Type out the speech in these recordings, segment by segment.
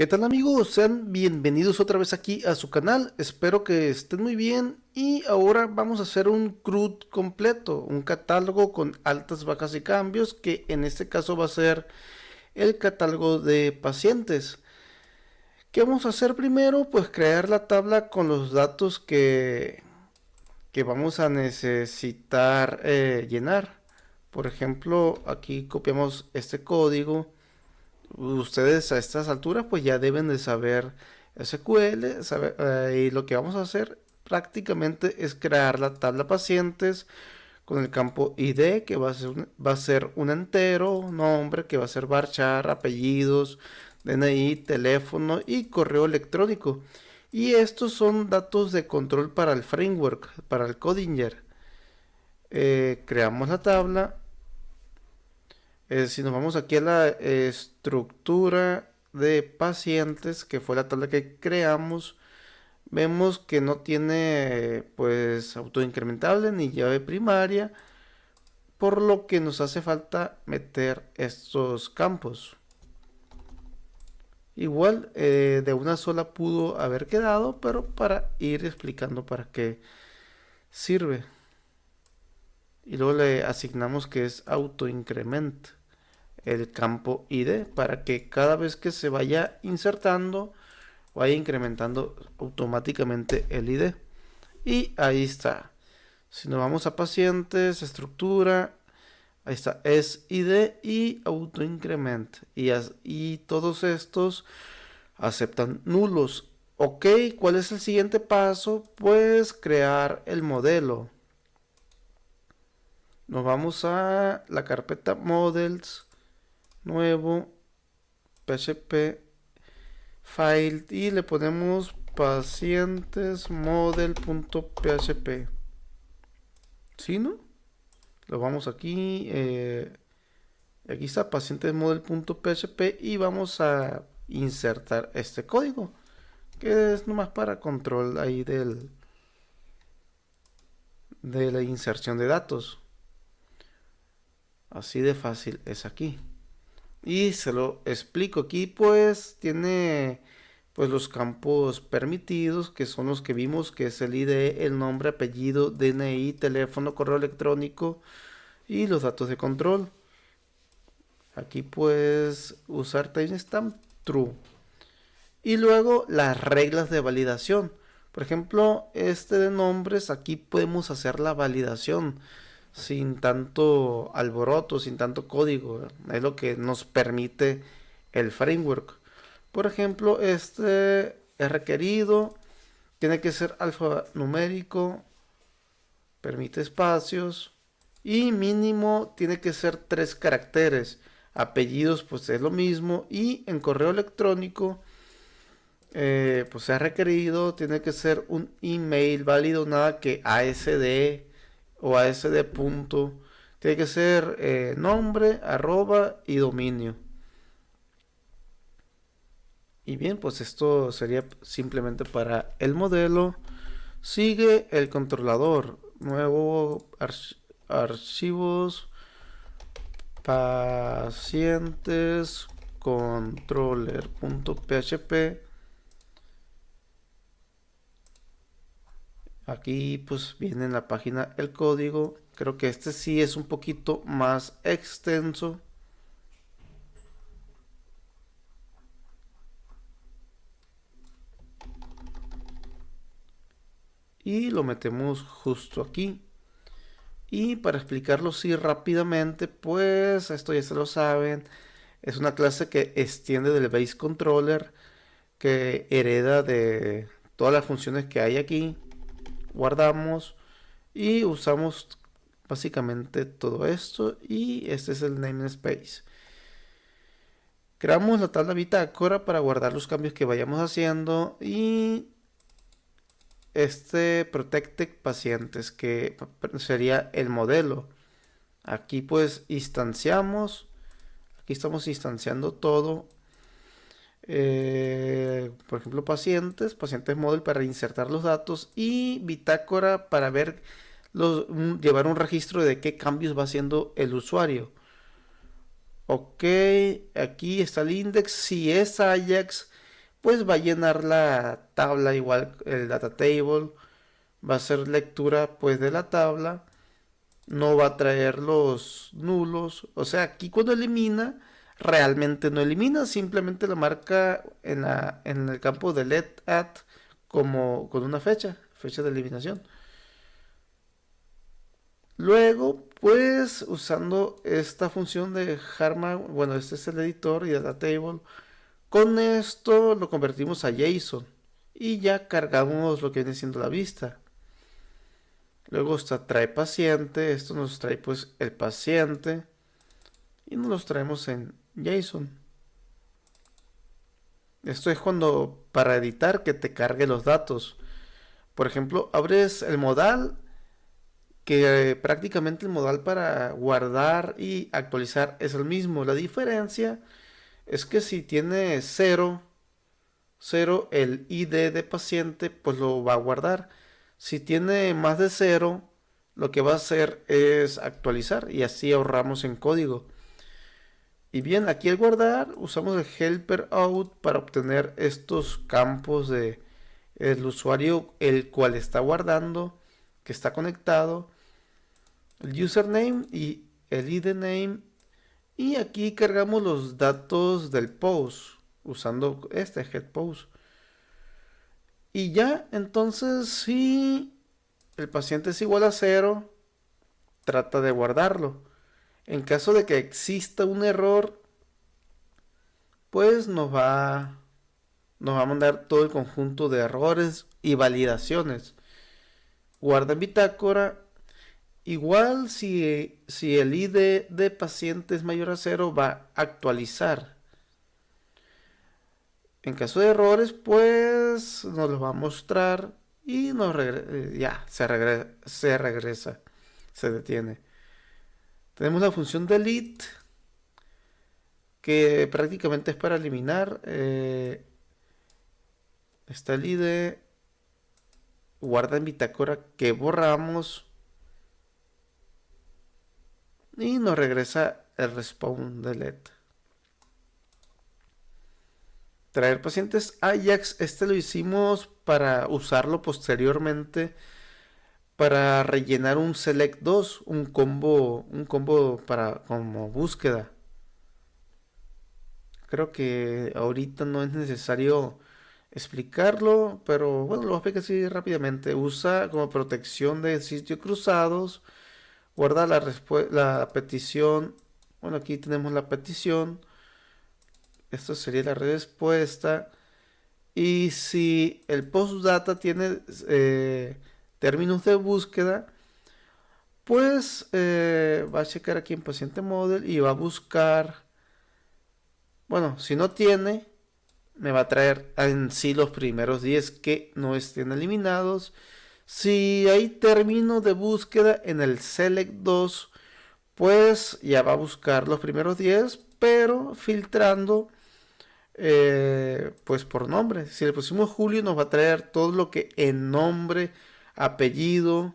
¿Qué tal amigos? Sean bienvenidos otra vez aquí a su canal. Espero que estén muy bien y ahora vamos a hacer un CRUD completo, un catálogo con altas, bajas y cambios, que en este caso va a ser el catálogo de pacientes. ¿Qué vamos a hacer primero? Pues crear la tabla con los datos que vamos a necesitar llenar. Por ejemplo, aquí copiamos este código. Ustedes a estas alturas pues ya deben de saber SQL, y lo que vamos a hacer prácticamente es crear la tabla pacientes con el campo ID, que va a ser un entero, nombre, que va a ser varchar, apellidos, DNI, teléfono y correo electrónico. Y estos son datos de control para el framework, para el Codinger. Creamos la tabla. Si nos vamos aquí a la estructura de pacientes, que fue la tabla que creamos, vemos que no tiene pues autoincrementable ni llave primaria, por lo que nos hace falta meter estos campos. Igual de una sola pudo haber quedado, pero para ir explicando para qué sirve. Y luego le asignamos que es autoincrement el campo ID para que cada vez que se vaya insertando vaya incrementando automáticamente el ID. Y ahí está. Si nos vamos a pacientes, estructura, ahí está, es ID y autoincrement. Y todos estos aceptan nulos. Ok, ¿cuál es el siguiente paso? Pues crear el modelo. Nos vamos a la carpeta models, nuevo, php file y le ponemos pacientes model.php. ¿Sí, no? Lo vamos aquí. Aquí está pacientes model.php y vamos a insertar este código, que es nomás para control ahí de la inserción de datos. Así de fácil es aquí. Y se lo explico aquí, pues tiene pues los campos permitidos, que son los que vimos, que es el ID, el nombre, apellido, DNI, teléfono, correo electrónico y los datos de control. Aquí puedes usar timestamp true. Y luego las reglas de validación. Por ejemplo, este de nombres, aquí podemos hacer la validación sin tanto alboroto, sin tanto código. Es lo que nos permite el framework. Por ejemplo, este es requerido, tiene que ser alfanumérico, permite espacios y mínimo tiene que ser 3 caracteres. Apellidos pues es lo mismo y en correo electrónico pues es requerido, tiene que ser un email válido, nada que ASD o ASD punto, tiene que ser nombre, arroba y dominio. Y bien, pues esto sería simplemente para el modelo. Sigue el controlador, nuevo archivos, pacientes, controller.php. Aquí pues viene en la página el código. Creo que este sí es un poquito más extenso. Y lo metemos justo aquí. Y para explicarlo así rápidamente, pues esto ya se lo saben. Es una clase que extiende del base controller, que hereda de todas las funciones que hay aquí. Guardamos y usamos básicamente todo esto. Y este es el namespace. Creamos la tabla bitácora para guardar los cambios que vayamos haciendo. Y este protected pacientes, que sería el modelo. Aquí pues instanciamos, aquí estamos instanciando todo. Por ejemplo, pacientes model para insertar los datos y bitácora para ver llevar un registro de qué cambios va haciendo el usuario. Ok, aquí está el index. Si es Ajax, pues va a llenar la tabla igual el data table, va a hacer lectura pues de la tabla, no va a traer los nulos, o sea, aquí cuando elimina realmente no elimina, simplemente lo marca en el campo de let at como con una fecha de eliminación. Luego, pues usando esta función de Harman, bueno, este es el editor y data table, con esto lo convertimos a JSON y ya cargamos lo que viene siendo la vista. Luego está trae paciente, esto nos trae pues el paciente y nos los traemos en JSON. Esto es cuando para editar que te cargue los datos. Por ejemplo, abres el modal, que prácticamente el modal para guardar y actualizar es el mismo. La diferencia es que si tiene 0, el ID de paciente, pues lo va a guardar. Si tiene más de 0, lo que va a hacer es actualizar y así ahorramos en código. Y bien, aquí al guardar usamos el helper out para obtener estos campos de el usuario el cual está guardando, que está conectado, el username y el ID name. Y aquí cargamos los datos del post usando este get post. Y ya, entonces si el paciente es igual a 0, trata de guardarlo. En caso de que exista un error, pues nos va a mandar todo el conjunto de errores y validaciones. Guarda en bitácora. Igual si el ID de paciente es mayor a 0, va a actualizar. En caso de errores, pues nos los va a mostrar y ya se regresa, se detiene. Tenemos la función delete, que prácticamente es para eliminar. Está el ID, guarda en bitácora que borramos y nos regresa el respawn delete. Traer pacientes Ajax, este lo hicimos para usarlo posteriormente para rellenar un select 2, un combo para como búsqueda. Creo que ahorita no es necesario explicarlo, pero bueno, lo voy a explicar así rápidamente. Usa como protección de sitios cruzados, guarda la petición. Bueno, aquí tenemos la petición. Esto sería la respuesta. Y si el postdata tiene términos de búsqueda, pues va a checar aquí en paciente model y va a buscar. Bueno, si no tiene, me va a traer en sí los primeros 10 que no estén eliminados. Si hay término de búsqueda en el select 2, pues ya va a buscar los primeros 10, pero filtrando pues por nombre. Si le pusimos Julio, nos va a traer todo lo que en nombre, apellido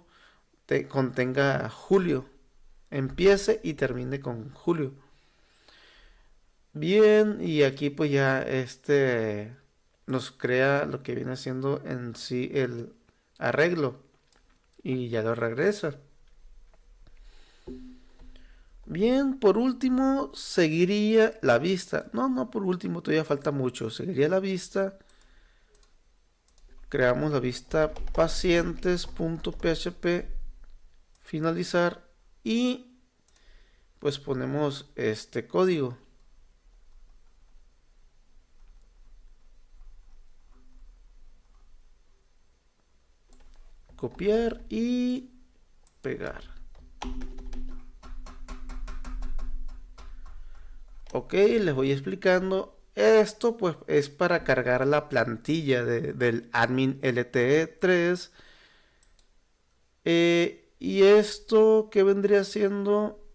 contenga Julio, empiece y termine con Julio. Bien, y aquí pues ya nos crea lo que viene siendo en sí el arreglo y ya lo regresa. Bien, por último seguiría la vista. No, por último, todavía falta mucho. Seguiría la vista. Creamos la vista pacientes.php, finalizar y pues ponemos este código. Copiar y pegar. Ok, les voy explicando. Esto pues es para cargar la plantilla del admin LTE3. Y esto que vendría siendo...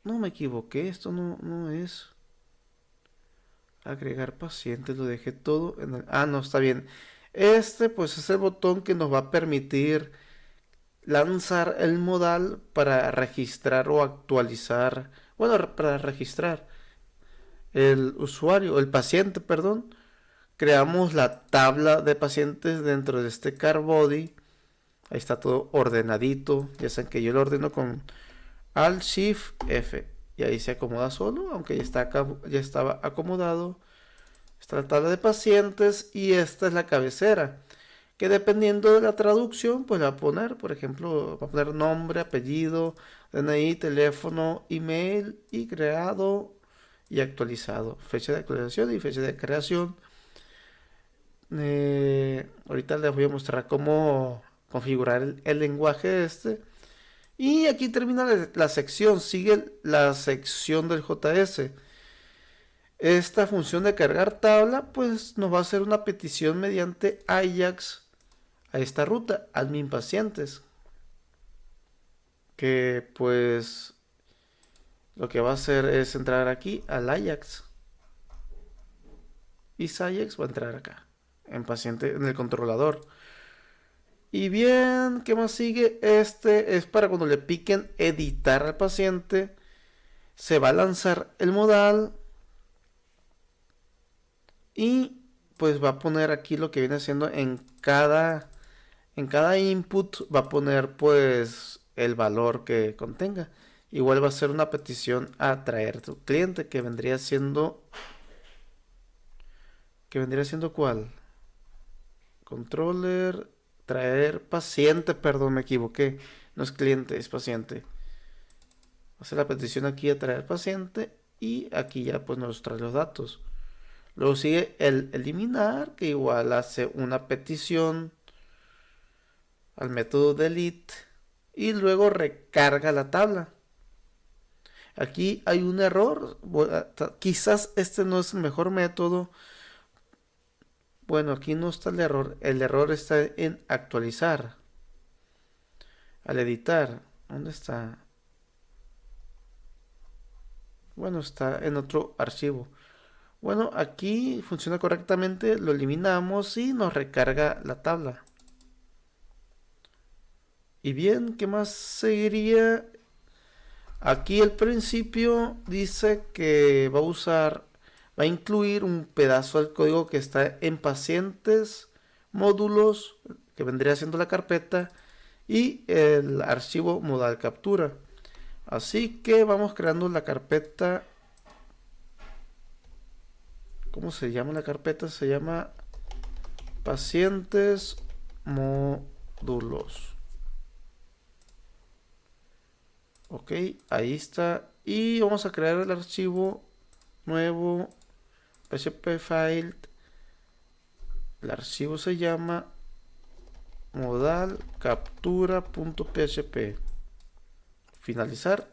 No me equivoqué, esto no es... Agregar pacientes, lo dejé todo en el... Ah, no, está bien. Este pues es el botón que nos va a permitir lanzar el modal para registrar o actualizar. Bueno, para registrar el usuario, el paciente, perdón, creamos la tabla de pacientes dentro de este cardbody. Ahí está todo ordenadito. Ya saben que yo lo ordeno con Alt Shift F. Y ahí se acomoda solo, aunque ya estaba acomodado. Está la tabla de pacientes y esta es la cabecera. Que dependiendo de la traducción, pues va a poner, por ejemplo, va a poner nombre, apellido, DNI, teléfono, email y creado y actualizado. Fecha de actualización y fecha de creación. Ahorita les voy a mostrar cómo configurar el lenguaje este. Y aquí termina la sección, sigue la sección del JS. Esta función de cargar tabla, pues nos va a hacer una petición mediante Ajax a esta ruta, admin pacientes. Que pues lo que va a hacer es entrar aquí al Ajax. Y Ajax va a entrar acá, en paciente, en el controlador. Y bien, ¿qué más sigue? Este es para cuando le piquen editar al paciente. Se va a lanzar el modal. Y pues va a poner aquí lo que viene haciendo en cada input. Va a poner pues el valor que contenga. Igual va a ser una petición a traer tu cliente, que vendría siendo... ¿cuál? Controller, traer paciente, perdón, me equivoqué. No es cliente, es paciente. Hace la petición aquí a traer paciente y aquí ya pues nos trae los datos. Luego sigue el eliminar, que igual hace una petición al método delete y luego recarga la tabla. Aquí hay un error, quizás este no es el mejor método. Bueno, aquí no está el error está en actualizar. Al editar, ¿dónde está? Bueno, está en otro archivo. Bueno, aquí funciona correctamente, lo eliminamos y nos recarga la tabla. Y bien, ¿qué más seguiría? Aquí el principio dice que va a incluir un pedazo del código que está en pacientes, módulos, que vendría siendo la carpeta, y el archivo modal captura. Así que vamos creando la carpeta. ¿Cómo se llama la carpeta? Se llama pacientes módulos. Ok, ahí está. Y vamos a crear el archivo nuevo php file. El archivo se llama modal captura.php. Finalizar.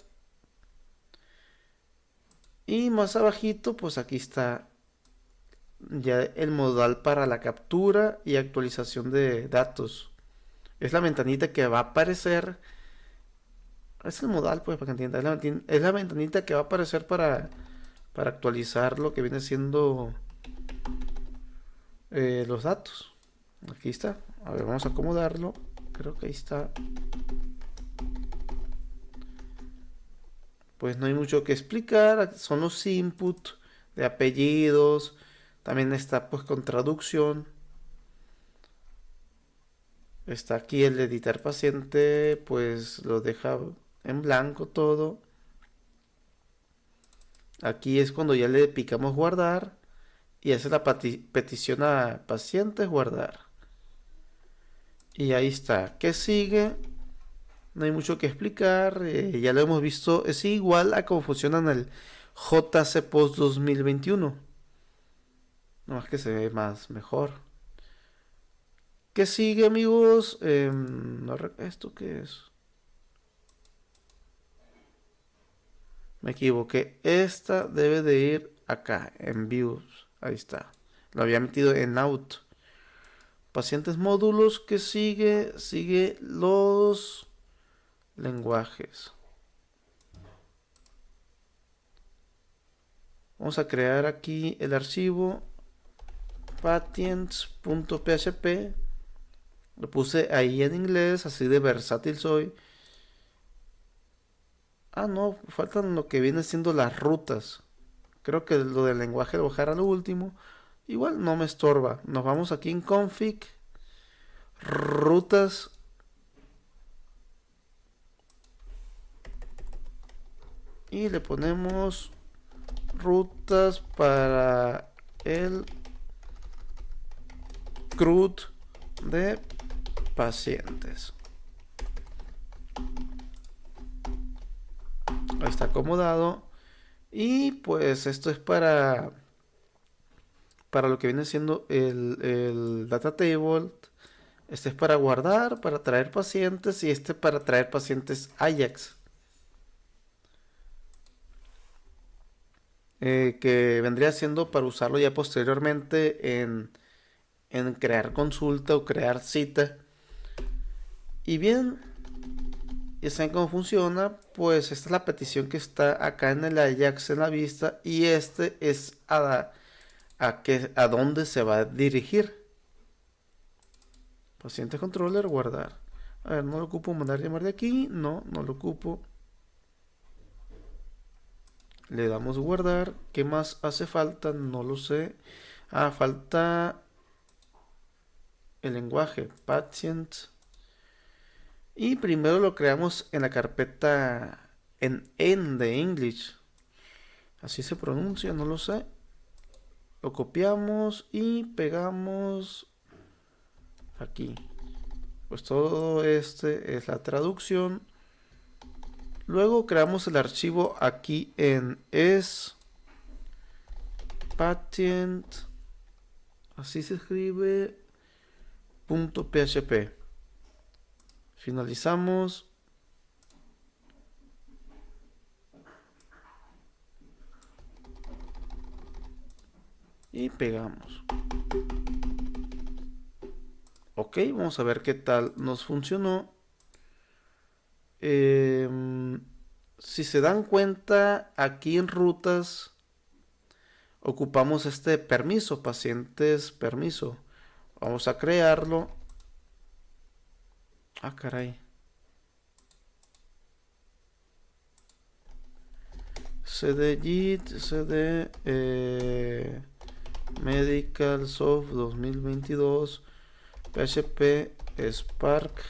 Y más abajito, pues aquí está ya el modal para la captura y actualización de datos. Es la ventanita que va a aparecer. Es el modal, pues, para que entiendan. Es la ventanita que va a aparecer para actualizar lo que viene siendo los datos. Aquí está. A ver, vamos a acomodarlo. Creo que ahí está. Pues no hay mucho que explicar. Son los input de apellidos. También está pues con traducción. Está aquí el editar paciente. Pues lo deja en blanco todo. Aquí es cuando ya le picamos guardar. Y hace la petición a pacientes guardar. Y ahí está. ¿Qué sigue? No hay mucho que explicar. Ya lo hemos visto. Es igual a cómo funciona en el JC Post 2021. No más que se ve más mejor. ¿Qué sigue, amigos? ¿Esto qué es? Me equivoqué. Esta debe de ir acá, en Views. Ahí está. Lo había metido en Out. Pacientes módulos. ¿Qué sigue? Sigue los lenguajes. Vamos a crear aquí el archivo patients.php. Lo puse ahí en inglés, así de versátil soy. Ah, no, faltan lo que viene siendo las rutas. Creo que lo del lenguaje lo bajará a lo último. Igual no me estorba. Nos vamos aquí en config, rutas. Y le ponemos rutas para el CRUD de pacientes. Ahí está acomodado. Y pues esto es para lo que viene siendo el data table. Este es para guardar, para traer pacientes, y este para traer pacientes Ajax. Que vendría siendo para usarlo ya posteriormente en crear consulta o crear cita. Y bien, ya saben cómo funciona. Pues esta es la petición que está acá en el Ajax en la vista, y este es a dónde se va a dirigir. Paciente controller, guardar. A ver, no lo ocupo, mandar llamar de aquí. No lo ocupo. Le damos guardar. ¿Qué más hace falta? No lo sé. Falta el lenguaje patient. Y primero lo creamos en la carpeta en de English. Así se pronuncia, no lo sé. Lo copiamos y pegamos aquí. Pues todo este es la traducción. Luego creamos el archivo aquí en patient. Así se escribe .php. Finalizamos. Y pegamos. Ok, vamos a ver qué tal nos funcionó. Si se dan cuenta, aquí en rutas ocupamos este permiso, pacientes permiso. Vamos a crearlo. Caray. cd git, cd medical soft 2022 php spark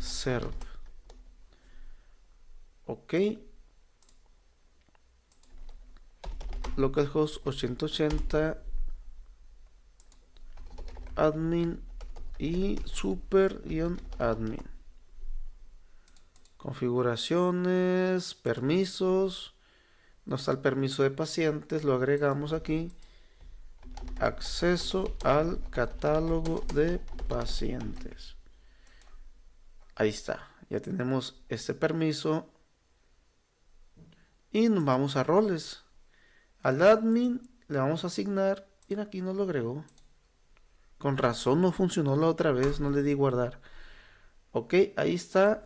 serve. Ok. Localhost 8080 admin y super-admin. Configuraciones, permisos. No está el permiso de pacientes, lo agregamos aquí. Acceso al catálogo de pacientes. Ahí está, ya tenemos este permiso. Y nos vamos a roles. Al admin le vamos a asignar. Y aquí nos lo agregó. Con razón no funcionó la otra vez, no le di guardar. Ok, ahí está.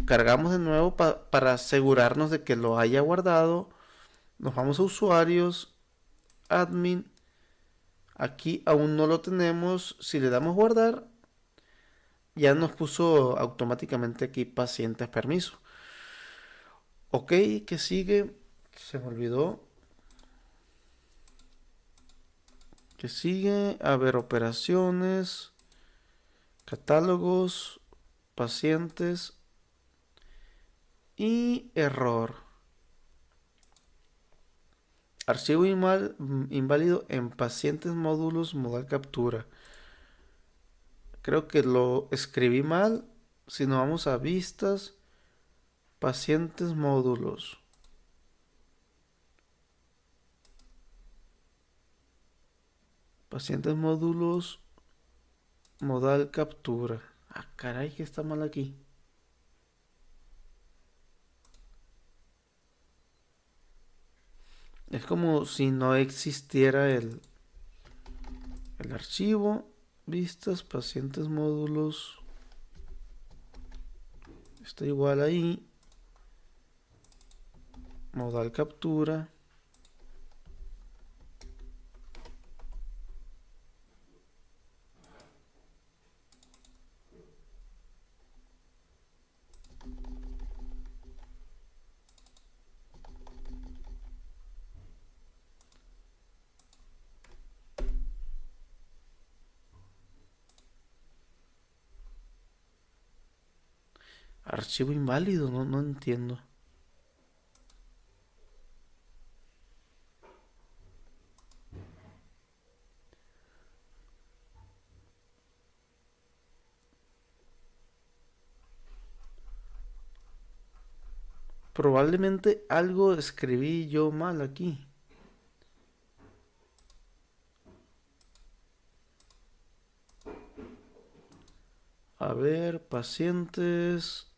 Cargamos de nuevo para asegurarnos de que lo haya guardado. Nos vamos a usuarios, admin. Aquí aún no lo tenemos. Si le damos guardar, ya nos puso automáticamente aquí pacientes permiso. Ok, ¿qué sigue? Se me olvidó. ¿Qué sigue? A ver, operaciones, catálogos, pacientes y error. Archivo inválido en pacientes módulos modal captura. Creo que lo escribí mal. Si nos vamos a vistas, pacientes módulos. Pacientes módulos modal captura. Caray, que está mal aquí. Es como si no existiera el archivo. Vistas, pacientes módulos. Está igual ahí. Modal captura. Archivo inválido, no entiendo. Probablemente algo escribí yo mal aquí. A ver, pacientes.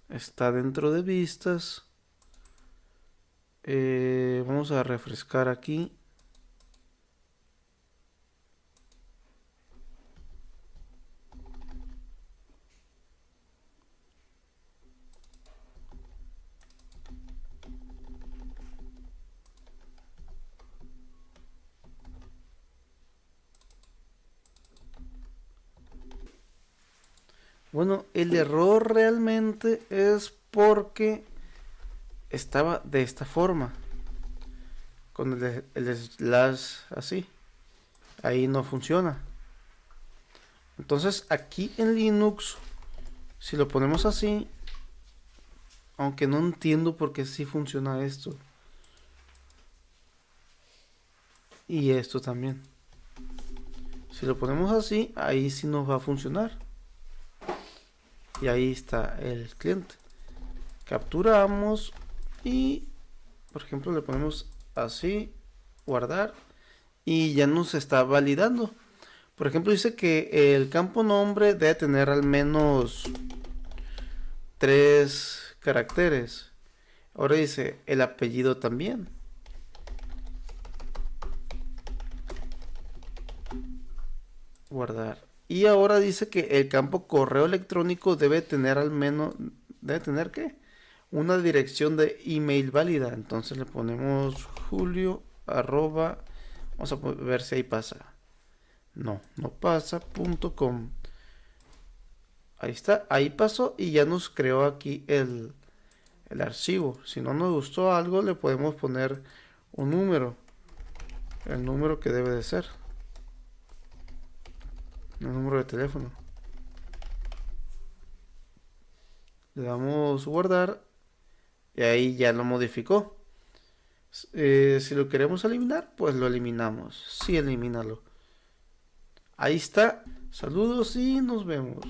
Está dentro de vistas. Vamos a refrescar aquí. Bueno, el error realmente es porque estaba de esta forma. Con el slash así. Ahí no funciona. Entonces aquí en Linux, si lo ponemos así, aunque no entiendo por qué sí funciona esto. Y esto también. Si lo ponemos así, ahí sí nos va a funcionar. Y ahí está el cliente. Capturamos y, por ejemplo, le ponemos así, guardar, y ya nos está validando. Por ejemplo, dice que el campo nombre debe tener al menos 3 caracteres. Ahora dice el apellido también. Guardar. Y ahora dice que el campo correo electrónico debe tener al menos, ¿debe tener qué? Una dirección de email válida. Entonces le ponemos julio arroba, vamos a ver si ahí pasa. No pasa, .com. Ahí está, ahí pasó y ya nos creó aquí el archivo. Si no nos gustó algo, le podemos poner un número, el número que debe de ser, el número de teléfono. Le damos guardar y ahí ya lo modificó. Si lo queremos eliminar, pues lo eliminamos. Sí, elimínalo. Ahí está. Saludos y nos vemos.